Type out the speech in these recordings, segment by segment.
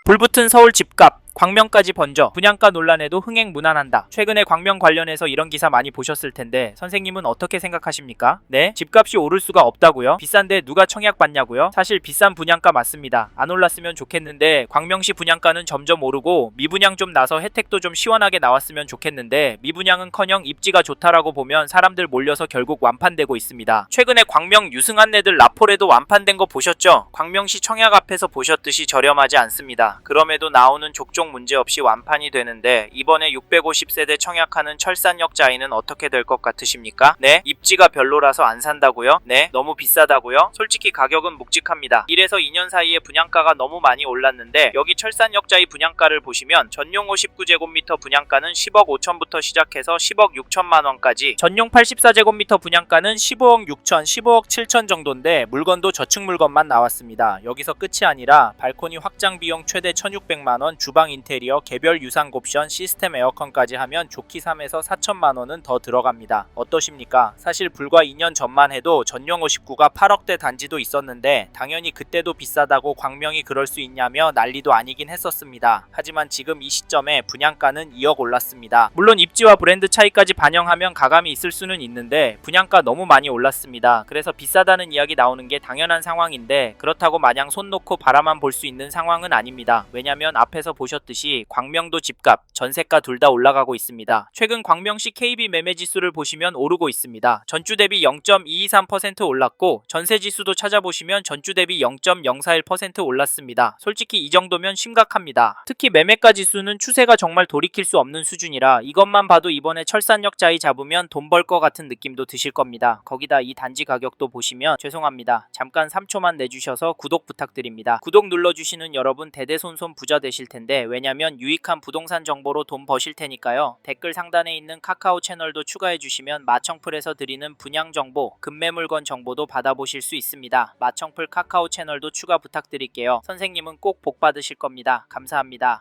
불붙은 서울 집값, 광명까지 번져 분양가 논란에도 흥행무난한다. 최근에 광명 관련해서 이런 기사 많이 보셨을 텐데 선생님은 어떻게 생각하십니까? 네? 집값이 오를 수가 없다고요? 비싼데 누가 청약 받냐고요? 사실 비싼 분양가 맞습니다. 안 올랐으면 좋겠는데 광명시 분양가는 점점 오르고 미분양 좀 나서 혜택도 좀 시원하게 나왔으면 좋겠는데 미분양은커녕 입지가 좋다라고 보면 사람들 몰려서 결국 완판되고 있습니다. 최근에 광명 유승한 애들 라폴에도 완판된 거 보셨죠? 광명시 청약 앞에서 보셨듯이 저렴하지 않습니다. 그럼에도 나오는 족족 문제 없이 완판이 되는데 이번에 650세대 청약하는 철산역 자이는 어떻게 될 것 같으십니까? 네? 입지가 별로라서 안 산다고요? 네? 너무 비싸다고요? 솔직히 가격은 묵직합니다. 1에서 2년 사이에 분양가가 너무 많이 올랐는데 여기 철산역 자이 분양가를 보시면 전용 59제곱미터 분양가는 10억 5천부터 시작해서 10억 6천만원까지, 전용 84제곱미터 분양가는 15억 6천, 15억 7천 정도인데 물건도 저층 물건만 나왔습니다. 여기서 끝이 아니라 발코니 확장 비용 최대 1600만원, 주방 인테리어, 개별 유상 옵션, 시스템 에어컨까지 하면 좋기 3에서 4천만원은 더 들어갑니다. 어떠십니까? 사실 불과 2년 전만 해도 전용 59가 8억대 단지도 있었는데 당연히 그때도 비싸다고 광명이 그럴 수 있냐며 난리도 아니긴 했었습니다. 하지만 지금 이 시점에 분양가는 2억 올랐습니다. 물론 입지와 브랜드 차이까지 반영하면 가감이 있을 수는 있는데 분양가 너무 많이 올랐습니다. 그래서 비싸다는 이야기 나오는 게 당연한 상황인데 그렇다고 마냥 손 놓고 바라만 볼 수 있는 상황은 아닙니다. 왜냐면 앞에서 보셨듯이 광명도 집값, 전세가 둘 다 올라가고 있습니다. 최근 광명시 KB 매매 지수를 보시면 오르고 있습니다. 전주 대비 0.223% 올랐고 전세 지수도 찾아보시면 전주 대비 0.041% 올랐습니다. 솔직히 이 정도면 심각합니다. 특히 매매가 지수는 추세가 정말 돌이킬 수 없는 수준이라 이것만 봐도 이번에 철산역 자이 잡으면 돈 벌 것 같은 느낌도 드실 겁니다. 거기다 이 단지 가격도 보시면 죄송합니다. 잠깐 3초만 내주셔서 구독 부탁드립니다. 구독 눌러주시는 여러분 대대손손 부자 되실 텐데 왜냐면 유익한 부동산 정보로 돈 버실 테니까요. 댓글 상단에 있는 카카오 채널도 추가해 주시면 마청풀에서 드리는 분양 정보, 급매물건 정보도 받아보실 수 있습니다. 마청풀 카카오 채널도 추가 부탁드릴게요. 선생님은 꼭 복 받으실 겁니다. 감사합니다.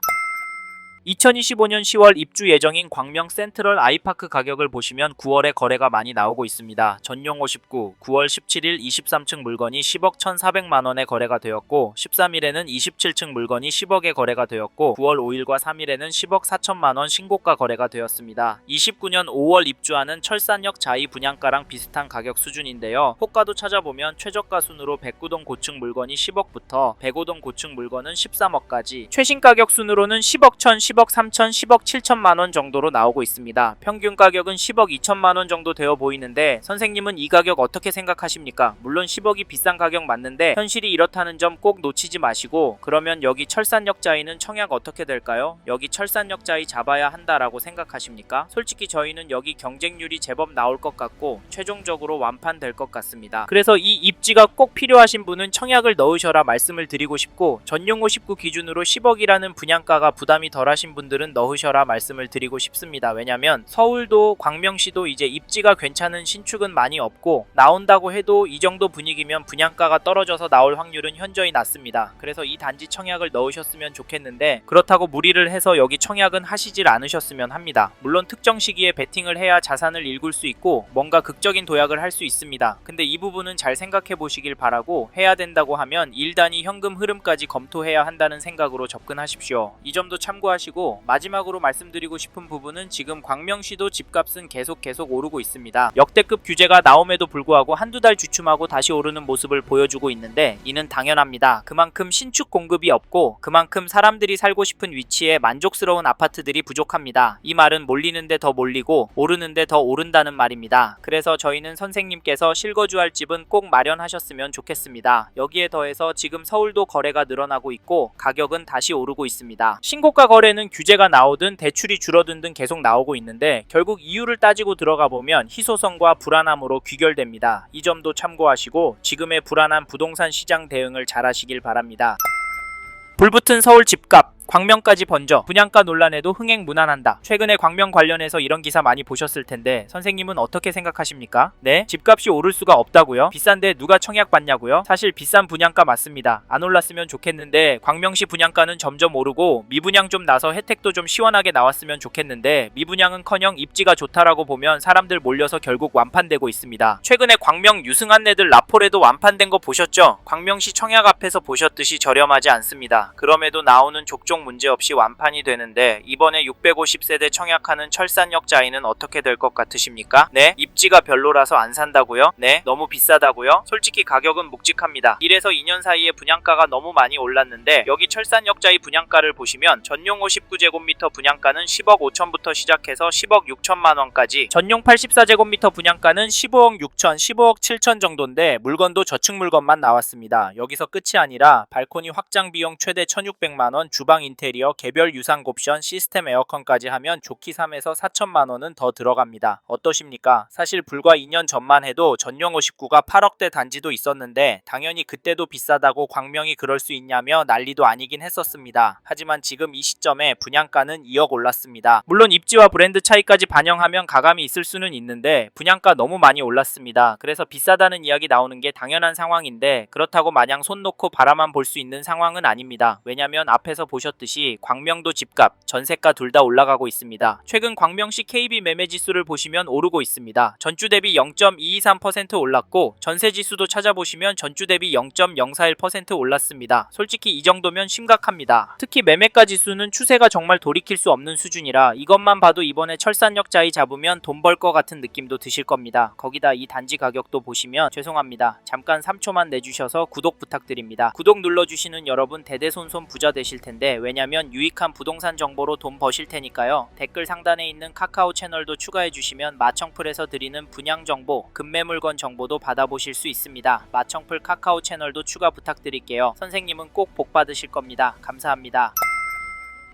2025년 10월 입주 예정인 광명 센트럴 아이파크 가격을 보시면 9월에 거래가 많이 나오고 있습니다. 전용 59, 9월 17일 23층 물건이 10억 1,400만원에 거래가 되었고 13일에는 27층 물건이 10억에 거래가 되었고 9월 5일과 3일에는 10억 4천만원 신고가 거래가 되었습니다. 29년 5월 입주하는 철산역 자이 분양가랑 비슷한 가격 수준인데요. 호가도 찾아보면 최저가 순으로 109동 고층 물건이 10억부터 105동 고층 물건은 13억까지, 최신 가격 순으로는 10억 1천, 10억 3천, 10억 7천만원 정도로 나오고 있습니다. 평균 가격은 10억 2천만원 정도 되어 보이는데 선생님은 이 가격 어떻게 생각하십니까? 물론 10억이 비싼 가격 맞는데 현실이 이렇다는 점 꼭 놓치지 마시고 그러면 여기 철산역 자이는 청약 어떻게 될까요? 여기 철산역 자이 잡아야 한다라고 생각하십니까? 솔직히 저희는 여기 경쟁률이 제법 나올 것 같고 최종적으로 완판될 것 같습니다. 그래서 이 입지가 꼭 필요하신 분은 청약을 넣으셔라 말씀을 드리고 싶고 전용 59 기준으로 10억이라는 분양가가 부담이 덜하신 분들은 넣으셔라 말씀을 드리고 싶습니다. 왜냐면 서울도 광명시도 이제 입지가 괜찮은 신축은 많이 없고 나온다고 해도 이 정도 분위기면 분양가가 떨어져서 나올 확률은 현저히 낮습니다. 그래서 이 단지 청약을 넣으셨으면 좋겠는데 그렇다고 무리를 해서 여기 청약은 하시질 않으셨으면 합니다. 물론 특정 시기에 베팅을 해야 자산을 일굴 수 있고 뭔가 극적인 도약을 할 수 있습니다. 근데 이 부분은 잘 생각해 보시길 바라고 해야 된다고 하면 일 단위 현금 흐름까지 검토해야 한다는 생각으로 접근하십시오. 이 점도 참고하시고 마지막으로 말씀드리고 싶은 부분은 지금 광명시도 집값은 계속 오르고 있습니다. 역대급 규제가 나옴에도 불구하고 한두 달 주춤하고 다시 오르는 모습을 보여주고 있는데 이는 당연합니다. 그만큼 신축 공급이 없고 그만큼 사람들이 살고 싶은 위치에 만족스러운 아파트들이 부족합니다. 이 말은 몰리는데 더 몰리고 오르는데 더 오른다는 말입니다. 그래서 저희는 선생님께서 실거주할 집은 꼭 마련하셨으면 좋겠습니다. 여기에 더해서 지금 서울도 거래가 늘어나고 있고 가격은 다시 오르고 있습니다. 신고가 거래는 규제가 나오든 대출이 줄어든 등 계속 나오고 있는데 결국 이유를 따지고 들어가 보면 희소성과 불안함으로 귀결됩니다. 이 점도 참고하시고 지금의 불안한 부동산 시장 대응을 잘 하시길 바랍니다. 불붙은 서울 집값, 광명까지 번져 분양가 논란에도 흥행 무난한다. 최근에 광명 관련해서 이런 기사 많이 보셨을 텐데 선생님은 어떻게 생각하십니까? 네? 집값이 오를 수가 없다고요? 비싼데 누가 청약 받냐고요? 사실 비싼 분양가 맞습니다. 안 올랐으면 좋겠는데 광명시 분양가는 점점 오르고 미분양 좀 나서 혜택도 좀 시원하게 나왔으면 좋겠는데 미분양은커녕 입지가 좋다라고 보면 사람들 몰려서 결국 완판되고 있습니다. 최근에 광명 유승한 애들 라폴에도 완판된 거 보셨죠? 광명시 청약 앞에서 보셨듯이 저렴하지 않습니다. 그럼에도 나오는 족족 문제없이 완판이 되는데 이번에 650세대 청약하는 철산역자이는 어떻게 될 것 같으십니까? 네? 입지가 별로라서 안 산다고요? 네? 너무 비싸다고요? 솔직히 가격은 묵직합니다. 1에서 2년 사이에 분양가가 너무 많이 올랐는데 여기 철산역자이 분양가를 보시면 전용 59제곱미터 분양가는 10억 5천부터 시작해서 10억 6천만원까지, 전용 84제곱미터 분양가는 15억 6천, 15억 7천 정도인데 물건도 저층 물건만 나왔습니다. 여기서 끝이 아니라 발코니 확장 비용 최대 1,600만원, 주방 인테리어, 개별 유상 옵션, 시스템 에어컨까지 하면 좋기 3에서 4천만원은 더 들어갑니다. 어떠십니까? 사실 불과 2년 전만 해도 전용 59가 8억대 단지도 있었는데 당연히 그때도 비싸다고 광명이 그럴 수 있냐며 난리도 아니긴 했었습니다. 하지만 지금 이 시점에 분양가는 2억 올랐습니다. 물론 입지와 브랜드 차이까지 반영하면 가감이 있을 수는 있는데 분양가 너무 많이 올랐습니다. 그래서 비싸다는 이야기 나오는 게 당연한 상황인데 그렇다고 마냥 손 놓고 바라만 볼 수 있는 상황은 아닙니다. 왜냐면 앞에서 보셨듯이 광명도 집값, 전세가 둘 다 올라가고 있습니다. 최근 광명시 KB 매매 지수를 보시면 오르고 있습니다. 전주 대비 0.223% 올랐고 전세 지수도 찾아보시면 전주 대비 0.041% 올랐습니다. 솔직히 이 정도면 심각합니다. 특히 매매가 지수는 추세가 정말 돌이킬 수 없는 수준이라 이것만 봐도 이번에 철산역자이 잡으면 돈 벌 것 같은 느낌도 드실 겁니다. 거기다 이 단지 가격도 보시면 죄송합니다. 잠깐 3초만 내주셔서 구독 부탁드립니다. 구독 눌러주시는 여러분 대대손손 부자 되실 텐데 왜냐면 유익한 부동산 정보로 돈 버실 테니까요. 댓글 상단에 있는 카카오 채널도 추가해 주시면 마청풀에서 드리는 분양 정보, 급매물건 정보도 받아보실 수 있습니다. 마청풀 카카오 채널도 추가 부탁드릴게요. 선생님은 꼭 복 받으실 겁니다. 감사합니다.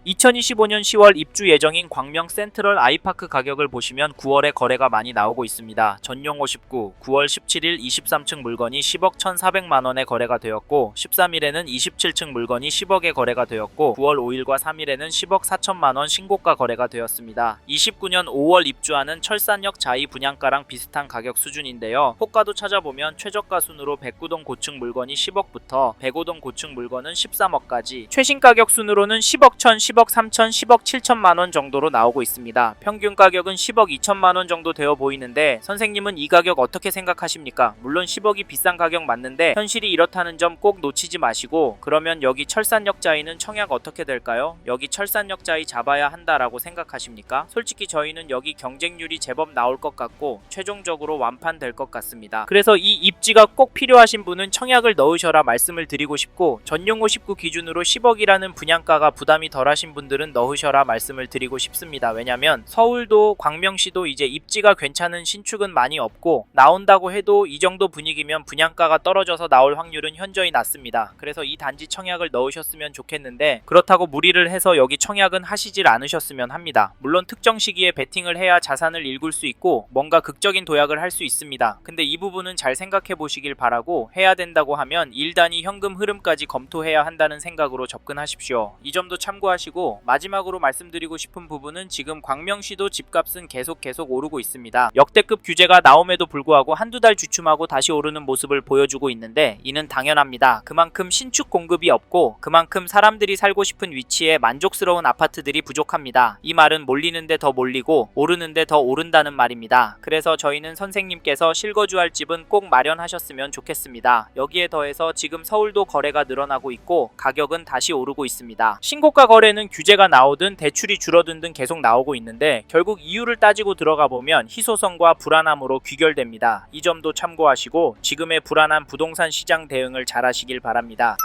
2025년 10월 입주 예정인 광명 센트럴 아이파크 가격을 보시면 9월에 거래가 많이 나오고 있습니다. 전용 59, 9월 17일 23층 물건이 10억 1,400만원에 거래가 되었고 13일에는 27층 물건이 10억에 거래가 되었고 9월 5일과 3일에는 10억 4천만원 신고가 거래가 되었습니다. 29년 5월 입주하는 철산역 자이 분양가랑 비슷한 가격 수준인데요. 호가도 찾아보면 최저가 순으로 109동 고층 물건이 10억부터 105동 고층 물건은 13억까지, 최신 가격 순으로는 10억 1천, 10억 3천, 10억 7천만원 정도로 나오고 있습니다. 평균 가격은 10억 2천만원 정도 되어 보이는데 선생님은 이 가격 어떻게 생각하십니까? 물론 10억이 비싼 가격 맞는데 현실이 이렇다는 점 꼭 놓치지 마시고 그러면 여기 철산역자이는 청약 어떻게 될까요? 여기 철산역자이 잡아야 한다라고 생각하십니까? 솔직히 저희는 여기 경쟁률이 제법 나올 것 같고 최종적으로 완판될 것 같습니다. 그래서 이 입지가 꼭 필요하신 분은 청약을 넣으셔라 말씀을 드리고 싶고 전용 59 기준으로 10억이라는 분양가가 부담이 덜하신 분들은 넣으셔라 말씀을 드리고 싶습니다. 왜냐면 서울도 광명시도 이제 입지가 괜찮은 신축은 많이 없고 나온다고 해도 이 정도 분위기면 분양가가 떨어져서 나올 확률은 현저히 낮습니다. 그래서 이 단지 청약을 넣으셨으면 좋겠는데 그렇다고 무리를 해서 여기 청약은 하시질 않으셨으면 합니다. 물론 특정 시기에 베팅을 해야 자산을 일굴 수 있고 뭔가 극적인 도약을 할 수 있습니다. 근데 이 부분은 잘 생각해 보시길 바라고 해야 된다고 하면 일 단위 현금 흐름까지 검토해야 한다는 생각으로 접근하십시오. 이 점도 참고하시고 마지막으로 말씀드리고 싶은 부분은 지금 광명시도 집값은 계속 오르고 있습니다. 역대급 규제가 나옴에도 불구하고 한두 달 주춤하고 다시 오르는 모습을 보여주고 있는데 이는 당연합니다. 그만큼 신축 공급이 없고 그만큼 사람들이 살고 싶은 위치에 만족스러운 아파트들이 부족합니다. 이 말은 몰리는데 더 몰리고 오르는데 더 오른다는 말입니다. 그래서 저희는 선생님께서 실거주할 집은 꼭 마련하셨으면 좋겠습니다. 여기에 더해서 지금 서울도 거래가 늘어나고 있고 가격은 다시 오르고 있습니다. 신고가 거래는 규제가 나오든 대출이 줄어든 등 계속 나오고 있는데 결국 이유를 따지고 들어가 보면 희소성과 불안함으로 귀결됩니다. 이 점도 참고하시고 지금의 불안한 부동산 시장 대응을 잘 하시길 바랍니다.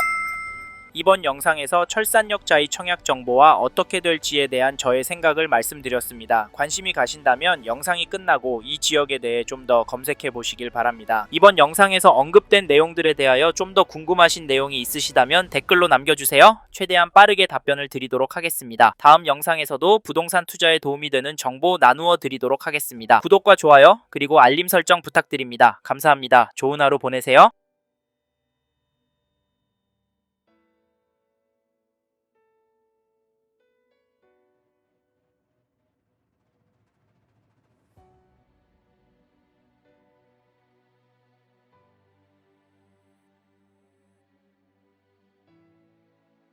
이번 영상에서 철산역자이 청약 정보와 어떻게 될지에 대한 저의 생각을 말씀드렸습니다. 관심이 가신다면 영상이 끝나고 이 지역에 대해 좀 더 검색해 보시길 바랍니다. 이번 영상에서 언급된 내용들에 대하여 좀 더 궁금하신 내용이 있으시다면 댓글로 남겨주세요. 최대한 빠르게 답변을 드리도록 하겠습니다. 다음 영상에서도 부동산 투자에 도움이 되는 정보 나누어 드리도록 하겠습니다. 구독과 좋아요 그리고 알림 설정 부탁드립니다. 감사합니다. 좋은 하루 보내세요.